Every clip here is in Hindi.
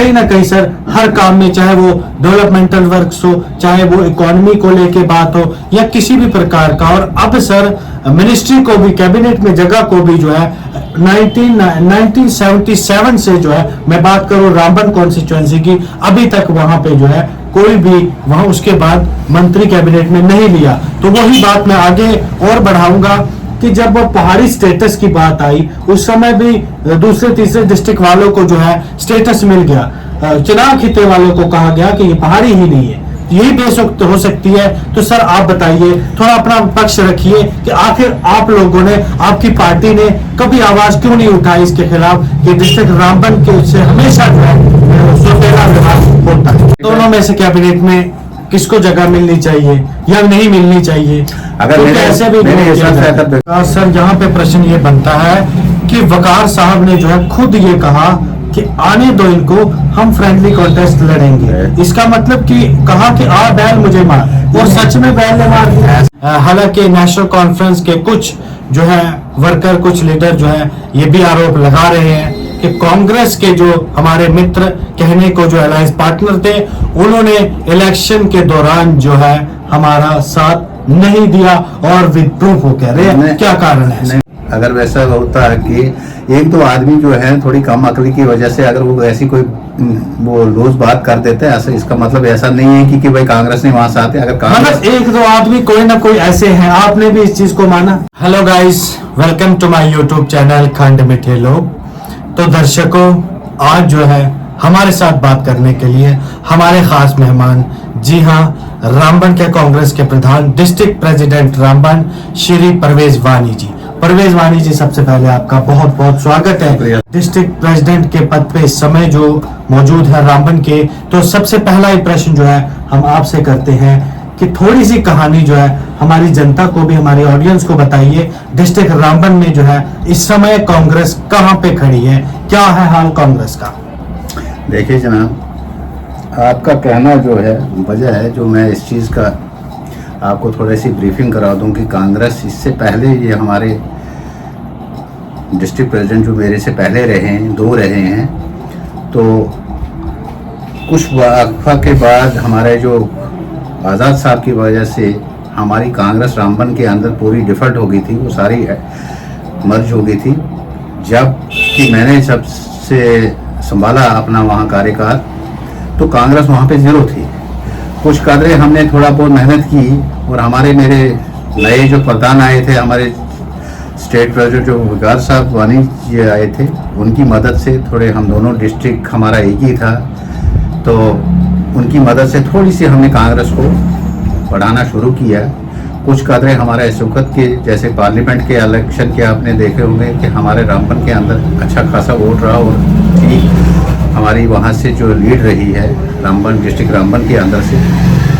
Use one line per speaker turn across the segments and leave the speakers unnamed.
कहीं ना कहीं सर हर काम में, चाहे वो डेवलपमेंटल वर्क्स हो, चाहे वो इकोनॉमी को लेके बात हो या किसी भी प्रकार का, और अब सर मिनिस्ट्री को भी, कैबिनेट में जगह को भी जो है 1977 से जो है, मैं बात करूं रामबन कॉन्स्टिट्यूएंसी की, अभी तक वहां पे जो है कोई भी वहां उसके बाद मंत्री कैबिनेट में नहीं लिया। तो वही बात मैं आगे और बढ़ाऊंगा कि जब वो पहाड़ी स्टेटस की बात आई, उस समय भी दूसरे तीसरे डिस्ट्रिक्ट वालों को जो है स्टेटस मिल गया, चुनाव खिते वालों को कहा गया कि ये पहाड़ी ही नहीं है, यही बेस हो सकती है। तो सर आप बताइए, थोड़ा अपना पक्ष रखिए कि आखिर आप लोगों ने, आपकी पार्टी ने कभी आवाज क्यों नहीं उठाई इसके खिलाफ कि डिस्ट्रिक्ट रामबन के से हमेशा जो है सौतेला विभाग होता है। दोनों में से कैबिनेट में किसको जगह मिलनी चाहिए या नहीं मिलनी चाहिए?
अगर
तो ऐसे भी सर यहाँ पे प्रश्न ये बनता है कि वकार साहब ने जो है खुद ये कहा कि आने दो इनको, हम फ्रेंडली कॉन्टेस्ट लड़ेंगे। इसका मतलब कि कहा कि आ बैल मुझे मार, और सच में बैल ने मार दिया। हालांकि नेशनल कॉन्फ्रेंस के कुछ जो है वर्कर, कुछ लीडर जो है ये भी आरोप लगा रहे हैं कि कांग्रेस के जो हमारे मित्र, कहने को जो अलायंस पार्टनर थे, उन्होंने इलेक्शन के दौरान जो है हमारा साथ नहीं दिया और विद प्रूफ हो कह रहे हैं। क्या कारण है?
अगर वैसा होता है कि एक दो आदमी जो है थोड़ी कम अकली की वजह से अगर वो ऐसी कोई वो लूज बात कर देते हैं, ऐसा इसका मतलब ऐसा नहीं है कि भाई कांग्रेस ने वहां से आते। अगर कांग्रेस
एक दो आदमी कोई ना कोई ऐसे हैं, आपने भी इस चीज को माना। Hello guys, welcome to my YouTube channel खंड मिठे लोग। तो दर्शकों, आज जो है हमारे साथ बात करने के लिए हमारे खास मेहमान, जी हाँ, रामबन के कांग्रेस के प्रधान, डिस्ट्रिक्ट प्रेसिडेंट रामबन, श्री परवेज वानी जी। परवेज वानी जी, सबसे पहले आपका बहुत बहुत स्वागत है डिस्ट्रिक्ट प्रेसिडेंट के पद पे इस समय जो मौजूद है रामबन के। तो सबसे पहला ही प्रश्न जो है हम आपसे करते हैं कि थोड़ी सी कहानी जो है हमारी जनता को भी, हमारी ऑडियंस को बताइए, डिस्ट्रिक्ट रामबन में जो है इस समय कांग्रेस कहां पे खड़ी है, क्या है हाल कांग्रेस का?
देखिए जनाब, आपका कहना जो है वजह है जो मैं इस चीज़ का आपको थोड़ी सी ब्रीफिंग करा दूं कि कांग्रेस इससे पहले, ये हमारे डिस्ट्रिक्ट प्रेसिडेंट जो मेरे से पहले रहे हैं, दो रहे हैं, तो कुछ वक्फा के बाद हमारे जो आज़ाद साहब की वजह से हमारी कांग्रेस रामबन के अंदर पूरी डिफल्ट हो गई थी, वो सारी मर्ज हो गई थी। जब कि मैंने सबसे संभाला अपना वहाँ कार्यकाल, तो कांग्रेस वहाँ पे जीरो थी। कुछ कदरे हमने थोड़ा बहुत मेहनत की, और हमारे मेरे नए जो प्रधान आए थे, हमारे स्टेट प्रेसिडेंट जो वकार साहब वानी जी आए थे, उनकी मदद से थोड़े, हम दोनों डिस्ट्रिक्ट हमारा एक ही था, तो उनकी मदद से थोड़ी सी हमने कांग्रेस को बढ़ाना शुरू किया। कुछ कदरे हमारे इस वक्त के, जैसे पार्लियामेंट के इलेक्शन के आपने देखे होंगे कि हमारे रामबन के अंदर अच्छा खासा वोट रहा, और ठीक हमारी वहाँ से जो लीड रही है रामबन, डिस्ट्रिक्ट रामबन के अंदर से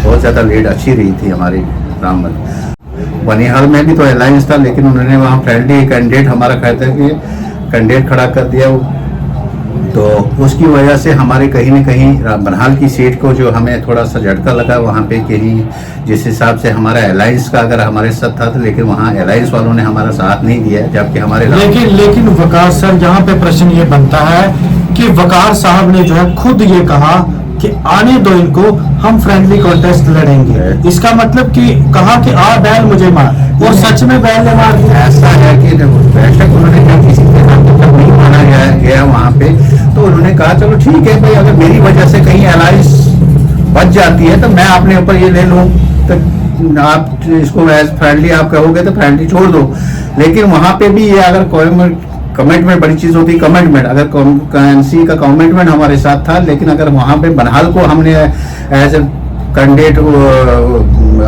बहुत ज़्यादा लीड अच्छी रही थी हमारी रामबन। बनिहाल में भी तो अलायंस था, लेकिन उन्होंने वहाँ फ्रेंडली कैंडिडेट हमारा कहते हैं कि कैंडिडेट खड़ा कर दिया, तो उसकी वजह से हमारे कहीं न कहीं बनिहाल की सीट को जो हमें थोड़ा सा झटका लगा वहाँ पे, कहीं जिस हिसाब से हमारा अलायंस का अगर हमारे साथ था, तो लेकिन वहाँ अलायंस वालों ने हमारा साथ नहीं दिया, जबकि हमारे
लेकिन वकार सर, यहाँ पे प्रश्न ये बनता है कि वकार साहब ने जो है खुद ये कहा कि आने दो इनको, हम फ्रेंडली कॉन्टेस्ट लड़ेंगे। इसका मतलब कि कहा कि आ बैल मुझे मार, और सच में बैल ने मार दिया।
ऐसा है कि बेशक उन्होंने जब किसी के साथ नहीं माना गया वहाँ पे, तो उन्होंने कहा चलो ठीक है भाई, अगर मेरी वजह से कहीं अलायंस बच जाती है तो मैं अपने ऊपर ये ले लूँ, तो आप इसको एज फ्रेंडली आप कहोगे तो फ्रेंडली छोड़ दो। लेकिन वहाँ पे भी ये अगर कमिटमेंट, बड़ी चीज होती है कमिटमेंट, अगर एनसी का कमिटमेंट हमारे साथ था, लेकिन अगर वहाँ पे बनिहाल को हमने एज ए कैंडिडेट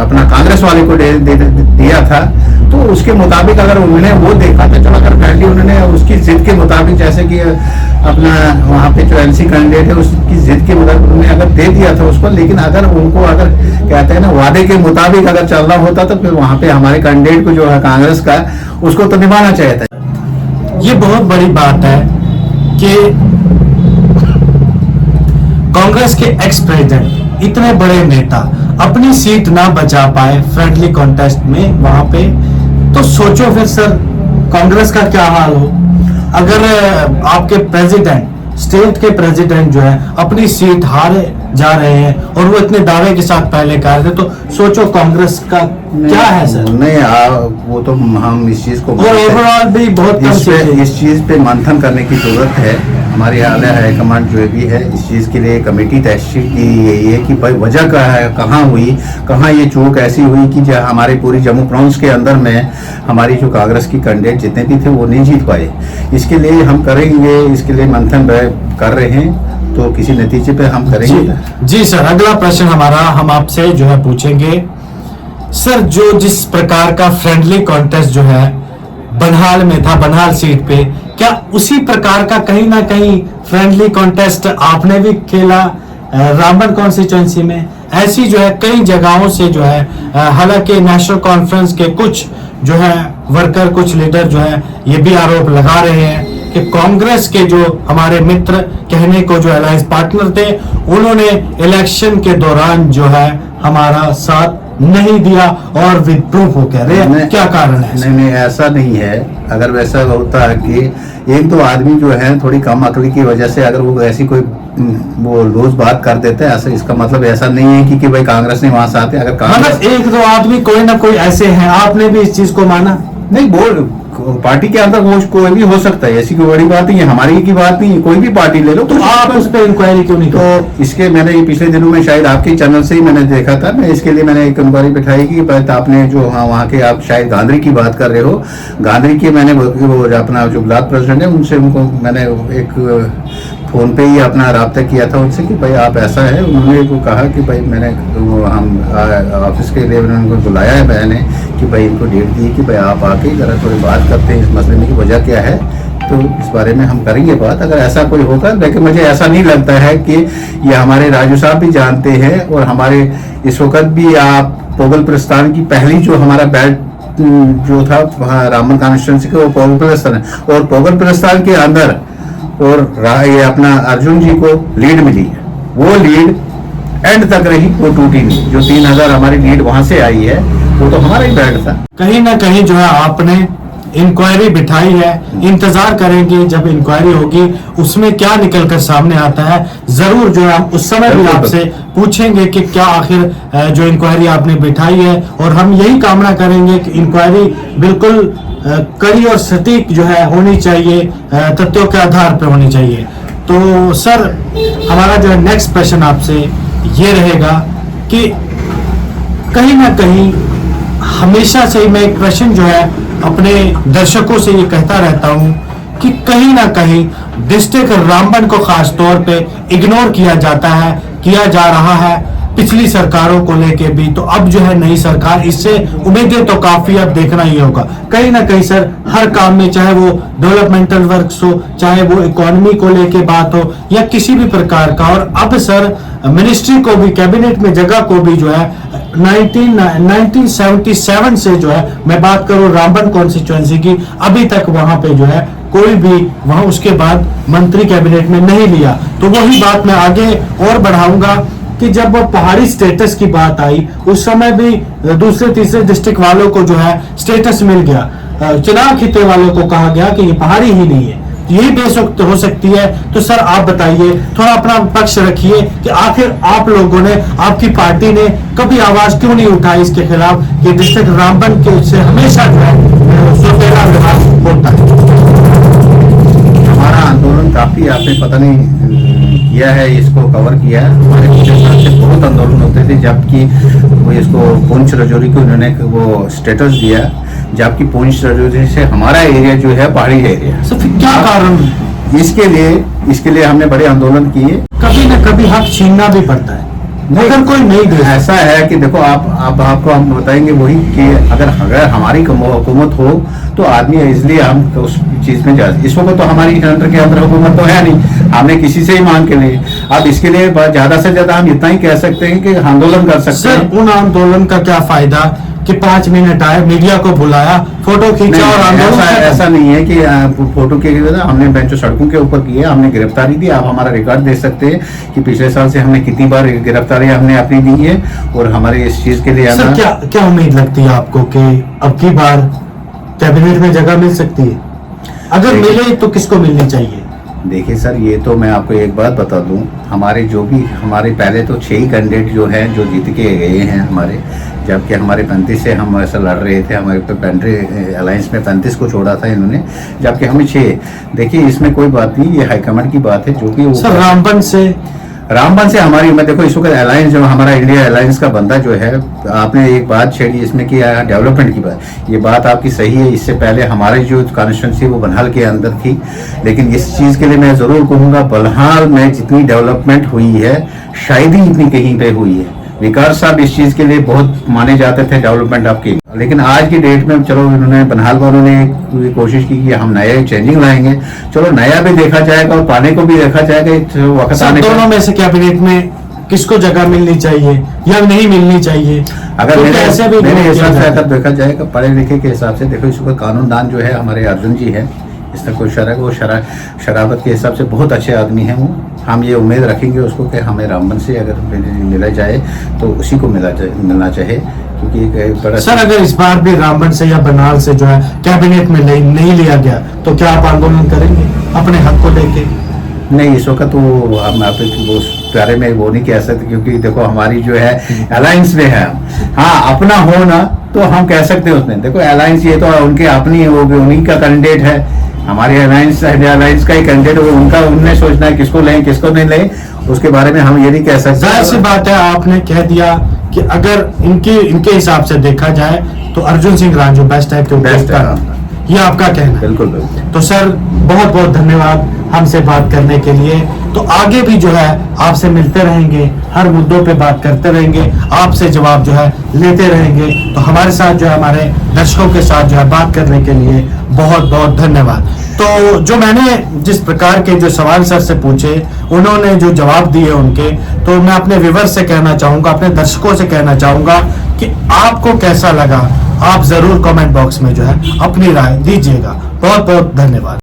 अपना कांग्रेस वाले को दिया था, तो उसके मुताबिक अगर उन्होंने वो देखा था, चलो अगर फ्रेंडली उन्होंने उसकी जिद के मुताबिक, जैसे कि अपना वहाँ पे जो एनसी कैंडिडेट है उसकी जिद के मुताबिक उन्होंने अगर दे दिया था उसको, लेकिन अगर उनको अगर कहते हैं ना वादे के मुताबिक अगर चलना होता, तो फिर वहाँ पे हमारे कैंडिडेट को जो है कांग्रेस का, उसको तो निभाना चाहिए था।
ये बहुत बड़ी बात है कि कांग्रेस के एक्स प्रेसिडेंट, इतने बड़े नेता अपनी सीट ना बचा पाए फ्रेंडली कॉन्टेस्ट में वहां पे, तो सोचो फिर सर कांग्रेस का क्या हाल हो। अगर आपके प्रेसिडेंट स्टेट के प्रेसिडेंट जो है अपनी सीट हारे जा रहे हैं और वो इतने दावे के साथ पहले कह रहे थे, तो सोचो कांग्रेस का क्या है सर।
नहीं वो तो हम इस चीज को
और ओवरऑल भी बहुत कम
इस चीज पे मंथन करने की जरूरत है। हमारी हाईकमांड जो भी है इस चीज के लिए कमेटी तहसील की गई है कि भाई वजह क्या है, कहाँ हुई, कहाँ ये चूक ऐसी हुई कि जो हमारे पूरी जम्मू प्रांत के अंदर में हमारी जो कांग्रेस की कैंडिडेट जितने भी थे वो नहीं जीत पाए। इसके लिए हम करेंगे, इसके लिए मंथन कर रहे हैं, तो किसी नतीजे पे हम करेंगे।
जी सर, अगला प्रश्न हमारा हम आपसे जो है पूछेंगे सर, जो जिस प्रकार का फ्रेंडली कॉन्टेस्ट जो है बनिहाल में था, बनिहाल सीट पे, क्या उसी प्रकार का कहीं ना कहीं फ्रेंडली कॉन्टेस्ट आपने भी खेला रामबन कॉन्स्टिट्यूएंसी में? ऐसी जो है कई जगहों से जो है, हालांकि नेशनल कॉन्फ्रेंस के कुछ जो है वर्कर, कुछ लीडर जो है ये भी आरोप लगा रहे हैं कि कांग्रेस के जो हमारे मित्र कहने को जो अलायंस पार्टनर थे, उन्होंने इलेक्शन के दौरान जो है हमारा साथ नहीं दिया और विद प्रूफ हो कह रहे हैं। क्या कारण है?
नहीं ऐसा नहीं है। अगर वैसा होता है कि एक दो आदमी जो है थोड़ी कम अकली की वजह से अगर वो ऐसी कोई वो रोज बात कर देते हैं, ऐसा इसका मतलब ऐसा नहीं है कि भाई कांग्रेस ने वहां से आते। अगर
मतलब एक दो आदमी कोई ना कोई ऐसे हैं, आपने भी इस चीज को माना?
नहीं, बोल पार्टी के अंदर वो कोई भी हो सकता है, ऐसी कोई बड़ी बात नहीं है, हमारी की बात नहीं है, कोई भी पार्टी ले लो।
तो आप उस पर इंक्वायरी क्यों नहीं?
तो इसके मैंने ये पिछले दिनों में शायद आपके चैनल से ही मैंने देखा था, मैं इसके लिए मैंने एक इंक्वायरी बिठाई कि आपने जो वहाँ के आप शायद गांधरी की बात कर रहे हो, गांधरी के मैंने वो अपना जो ब्लॉक प्रेसिडेंट है उनसे उनको मैंने एक फोन पे ही अपना रब्ता किया था उनसे कि भाई आप ऐसा है। उन्होंने वो कहा कि भाई मैंने हम ऑफिस के लिए उनको बुलाया है मैंने कि भाई इनको डेट दी कि भाई आप आके ज़रा थोड़ी बात करते हैं इस मसले में कि वजह क्या है, तो इस बारे में हम करेंगे बात अगर ऐसा कोई होगा। लेकिन मुझे ऐसा नहीं लगता है कि ये हमारे राजू साहब भी जानते हैं और हमारे इस वक्त भी आप पोगल प्रस्थान की पहली जो हमारा बैट जो था वहाँ रामबन कॉन्स्टिट्यूएंसी के वो पोगल प्रस्थान है और पोगल प्रस्थान के अंदर और ये अपना अर्जुन जी को लीड मिली है, वो लीड एंड तक रही, वो टूटी नहीं। जो 3000 हमारी लीड वहां से आई है वो तो हमारा ही बैट था।
कहीं ना कहीं जो है आपने इंक्वायरी बिठाई है, इंतजार करेंगे जब इंक्वायरी होगी उसमें क्या निकल कर सामने आता है। जरूर जो है हम उस समय भी आपसे पूछेंगे कि क्या आखिर जो इंक्वायरी आपने बिठाई है, और हम यही कामना करेंगे कि इंक्वायरी बिल्कुल कड़ी और सटीक जो है होनी चाहिए, तथ्यों के आधार पर होनी चाहिए। तो सर हमारा जो है नेक्स्ट प्रश्न आपसे ये रहेगा कि कहीं ना कहीं हमेशा से मैं एक प्रश्न जो है अपने दर्शकों से ये कहता रहता हूं कि कहीं ना कहीं डिस्ट्रिक्ट रामबन को खास तौर पे इग्नोर किया जाता है, किया जा रहा है पिछली सरकारों को लेके भी। तो अब जो है नई सरकार, इससे उम्मीदें तो काफी अब देखना ही होगा। कहीं ना कहीं सर हर काम में, चाहे वो डेवलपमेंटल वर्क्स हो, चाहे वो इकोनॉमी को लेके बात हो या किसी भी प्रकार का, और अब सर मिनिस्ट्री को भी, कैबिनेट में जगह को भी जो है 1977 से जो है मैं बात करूं रामबन कॉन्स्टिट्यूएंसी की, अभी तक वहां पे जो है कोई भी वहां उसके बाद मंत्री कैबिनेट में नहीं लिया। तो वही बात मैं आगे और बढ़ाऊंगा कि जब वो पहाड़ी स्टेटस की बात आई उस समय भी दूसरे तीसरे डिस्ट्रिक्ट वालों को जो है स्टेटस मिल गया, चुनाव खिते वालों को कहा गया कि ये पहाड़ी ही नहीं है, यही बेसुक्त हो सकती है। तो सर आप बताइए, थोड़ा अपना पक्ष रखिए कि आखिर आप लोगों ने, आपकी पार्टी ने कभी आवाज क्यों नहीं उठाई इसके खिलाफ कि डिस्ट्रिक्ट रामबन के उससे हमेशा जो है सौतेला विवाद होता है।
हमारा आंदोलन काफी आपने पता नहीं किया है, इसको कवर किया है। हमारे से बहुत आंदोलन होते थे, जबकि वो इसको पुंछ राजौरी को उन्होंने वो स्टेटस दिया, जबकि पुंछ राजौरी से हमारा एरिया जो है पहाड़ी एरिया।
तो फिर क्या कारण?
इसके लिए हमने बड़े आंदोलन किए।
कभी न कभी हक छीनना भी पड़ता है, अगर कोई नहीं दे।
ऐसा है कि देखो आपको हम बताएंगे वही कि अगर हमारी हुकूमत हो तो आदमी इसलिए हम तो उस चीज में जाते। इस वक्त तो हमारी सेंटर के अंदर हुकूमत तो है नहीं, हमने किसी से ही मांग के लिए। अब इसके लिए ज्यादा से ज्यादा हम इतना ही कह सकते हैं कि आंदोलन कर सकते हैं।
उन आंदोलन का क्या फायदा कि 5 मिनट आए, मीडिया को बुलाया, फोटो खींचा और आंदोलन।
ऐसा नहीं है कि फोटो के हमने बेंचो सड़कों के ऊपर किए, हमने गिरफ्तारी दी। आप हमारा रिकॉर्ड देख सकते हैं कि पिछले साल से हमने कितनी बार गिरफ्तारी हमने अपनी दी है। और हमारे इस चीज के लिए
सर क्या उम्मीद लगती है आपको कि अब की बार कैबिनेट में जगह मिल सकती है? अगर मिले तो किसको मिलनी चाहिए?
देखिए सर, ये तो मैं आपको एक बात बता दूं, हमारे जो भी हमारे पहले तो 6 ही कैंडिडेट जो हैं जो जीत के गए हैं हमारे, जबकि हमारे 35 से हम ऐसा लड़ रहे थे, हमारे पे पेंट्री अलायंस में 35 को छोड़ा था इन्होंने, जबकि हमें 6। देखिए इसमें कोई बात नहीं, ये हाईकमांड की बात है जो कि
सर
रामबन से हमारी, मैं देखो इस वक्त अलायंस जो हमारा इंडिया अलायंस का बंदा जो है, आपने एक बात छेड़ी इसमें कि डेवलपमेंट की बात, ये बात आपकी सही है। इससे पहले हमारी जो कॉन्स्टिट्यूंसी वो बनिहाल के अंदर थी, लेकिन इस चीज़ के लिए मैं ज़रूर कहूँगा, बनिहाल में जितनी डेवलपमेंट हुई है शायद ही इतनी कहीं पे हुई है। विकास साहब इस चीज़ के लिए बहुत माने जाते थे डेवलपमेंट आपकी, लेकिन आज की डेट में चलो इन्होंने बनिहाल वालों ने पूरी कोशिश की कि हम नए चेंजिंग लाएंगे, चलो नया भी देखा जाएगा और पाने को भी देखा जाएगा। वक्त आने
दोनों में से कैबिनेट में किसको जगह मिलनी चाहिए या नहीं मिलनी चाहिए?
अगर
तो
मेरे हिसाब से अगर देखा जाएगा, पढ़े लिखे के हिसाब से देखो, इसको कानूनदान जो है हमारे अर्जुन जी है, इसमें कोई शराबत के हिसाब से बहुत अच्छे आदमी हैं वो। हम ये उम्मीद रखेंगे उसको कि हमें रामबन से अगर मिला जाए तो उसी को मिलना चाहिए, क्योंकि बड़ा
सर अगर इस बार भी रामबन से या बनिहाल से जो है कैबिनेट में नहीं लिया गया तो क्या आप आंदोलन करेंगे अपने हक को लेके?
नहीं, इस वक्त तो हम आप वो बारे में वो नहीं कह सकते, क्योंकि देखो हमारी जो है अलायंस में है। हाँ, अपना हो ना तो हम कह सकते हैं उसमें, देखो अलायंस ये तो उनके अपनी वो उन्हीं का कैंडिडेट है, हमारे अलायंस का ही कैंडिडेट, वो उनका उनने सोचना है किसको लें किसको नहीं लें, उसके बारे में हम ये नहीं कह सकते।
जाहिर सी बात है, आपने कह दिया कि अगर इनके हिसाब से देखा जाए तो अर्जुन सिंह राजू बेस्ट है, ये आपका कहना है?
बिल्कुल बिल्कुल।
तो सर बहुत बहुत धन्यवाद हमसे बात करने के लिए। तो आगे भी जो है आपसे मिलते रहेंगे, हर मुद्दों पे बात करते रहेंगे, आपसे जवाब जो है लेते रहेंगे। तो हमारे साथ जो है, हमारे दर्शकों के साथ जो है बात करने के लिए बहुत बहुत धन्यवाद। तो जो मैंने जिस प्रकार के जो सवाल सर से पूछे, उन्होंने जो जवाब दिए उनके, तो मैं अपने व्यूअर्स से कहना चाहूँगा, अपने दर्शकों से कहना चाहूँगा कि आपको कैसा लगा, आप ज़रूर कमेंट बॉक्स में जो है अपनी राय दीजिएगा। बहुत बहुत धन्यवाद।